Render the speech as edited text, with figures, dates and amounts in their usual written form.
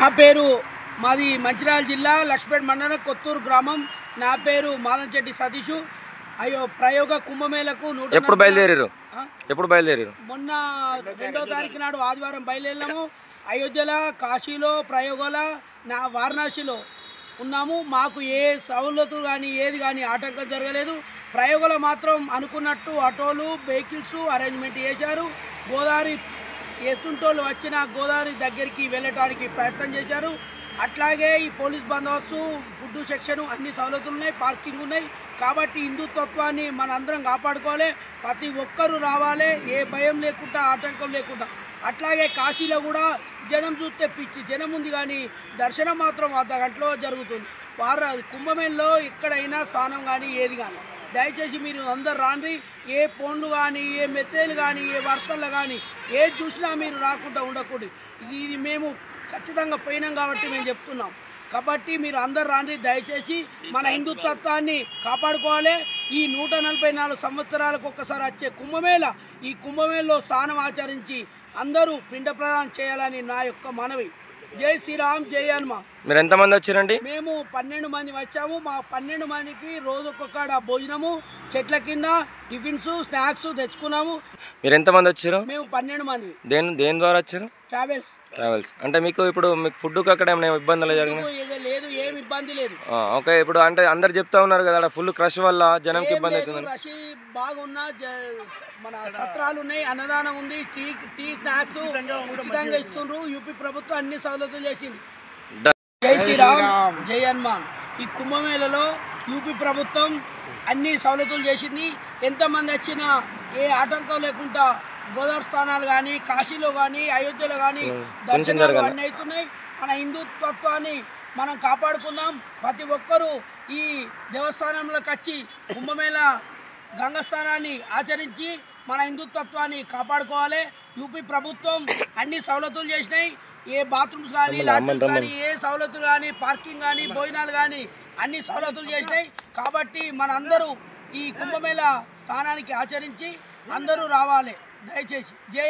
నా పేరు మాది మంచిర్యాల జిల్లా లక్ష్మీపేట మండలం కొత్తూరు గ్రామం. నా పేరు మాదంచెట్టి సతీషు. అయ్యో ప్రయోగ కుంభమేళకు ఎప్పుడు బయలుదేరారు? మొన్న 2వ తారీఖు నాడు ఆదివారం బయలుదేరాము. అయోధ్యలో, కాశీలో, ప్రయోగల, వారణాసిలో ఉన్నాము. మాకు ఏ సౌలతులు కానీ ఏది కానీ ఆటంకం జరగలేదు. ప్రయోగంలో మాత్రం అనుకున్నట్టు ఆటోలు, వెహికల్స్ అరేంజ్మెంట్ చేశారు. గోదావరి ఎస్తుంటోళ్ళు వచ్చిన గోదావరి దగ్గరికి వెళ్ళటానికి ప్రయత్నం చేశారు. అట్లాగే ఈ పోలీస్ బందోబస్తు, ఫుడ్ సెక్షన్ అన్ని సౌలతులు ఉన్నాయి, పార్కింగ్ ఉన్నాయి. కాబట్టి హిందుత్వాన్ని మన అందరం కాపాడుకోవాలి. ప్రతి ఒక్కరూ రావాలి, ఏ భయం లేకుండా, ఆటంకం లేకుండా. అట్లాగే కాశీలో కూడా జనం చూస్తే పిచ్చి జనం ఉంది, కానీ దర్శనం మాత్రం అర్ధ గంటలో జరుగుతుంది. కుంభమేళలో ఎక్కడైనా స్నానం కానీ ఏది కానీ దయచేసి మీరు అందరు రాండి. ఏ ఫోన్లు కానీ, ఏ మెసేజ్లు కానీ, ఏ వార్తలు కానీ ఏది చూసినా మీరు రాకుండా ఉండకూడదు. ఇది మేము ఖచ్చితంగా పోయినాం కాబట్టి మేము చెప్తున్నాం. కాబట్టి మీరు అందరు రాండి. దయచేసి మన హిందుత్వాన్ని కాపాడుకోవాలి. ఈ 144 సంవత్సరాలకు ఒక్కసారి వచ్చే కుంభమేళ, ఈ కుంభమేళలో స్నానం ఆచరించి అందరూ పిండ ప్రదానం చేయాలని నా యొక్క మనవి. జై శ్రీరామ్, జై హనుమాన్. మీరు ఎంతమంది వచ్చారండి? మేము 12 మంది వచ్చాము. మా 12 మందికి రోజు ఒక్కొక్కడ భోజనము, చెట్ల కింద టిఫిన్స్, స్నాక్స్ తెచ్చుకున్నాము. మీరు ఎంతమంది వచ్చారు? మేము 12 మంది. దేని ద్వారా వచ్చారు? ట్రావెల్స్. అంటే మీకు ఫుడ్కి అక్కడ ఏమైనా ఇబ్బందులు జరిగినాయి? లేదు, ఏమి ఇబ్బంది లేదు. ఓకే. ఇప్పుడు అంటే అందరు చెప్తా ఉన్నారు కదా, ఫుల్ క్రష్ వల్ల జనంకి ఇబ్బంది అవుతుంది. రష్ బాగున్నా, మన సత్రాలు ఉన్నాయి, అన్నదానం ఉంది, టీ స్నాక్స్ ఉచితంగా ఇస్తుండ్రు. యూపీ ప్రభుత్వం అన్ని సౌలతులు చేసింది. జై శ్రీరామ్, జై హనుమాన్. ఈ కుంభమేళలో యూపీ ప్రభుత్వం అన్ని సౌలతులు చేసింది. ఎంతమంది వచ్చినా ఏ ఆటంకం లేకుండా గోదావరి స్థానాలు కానీ, కాశీలో కానీ, అయోధ్యలో కానీ దర్శనాలు అన్నీ అవుతున్నాయి. మన హిందుత్వాన్ని మనం కాపాడుకుందాం. ప్రతి ఒక్కరూ ఈ దేవస్థానంలోకి వచ్చి కుంభమేళ గంగస్థానాన్ని ఆచరించి మన హిందుత్వాన్ని కాపాడుకోవాలి. యూపీ ప్రభుత్వం అన్ని సౌలతులు చేసినాయి. ఏ బాత్రూమ్స్ కానీ, లాట్రిన్స్ కానీ, ఏ సౌలతులు కానీ, పార్కింగ్ కానీ, భోజనాలు కానీ అన్ని సౌలతులు చేసినాయి. కాబట్టి మనందరూ ఈ కుంభమేళ స్థానానికి ఆచరించి అందరూ రావాలి. దయచేసి జై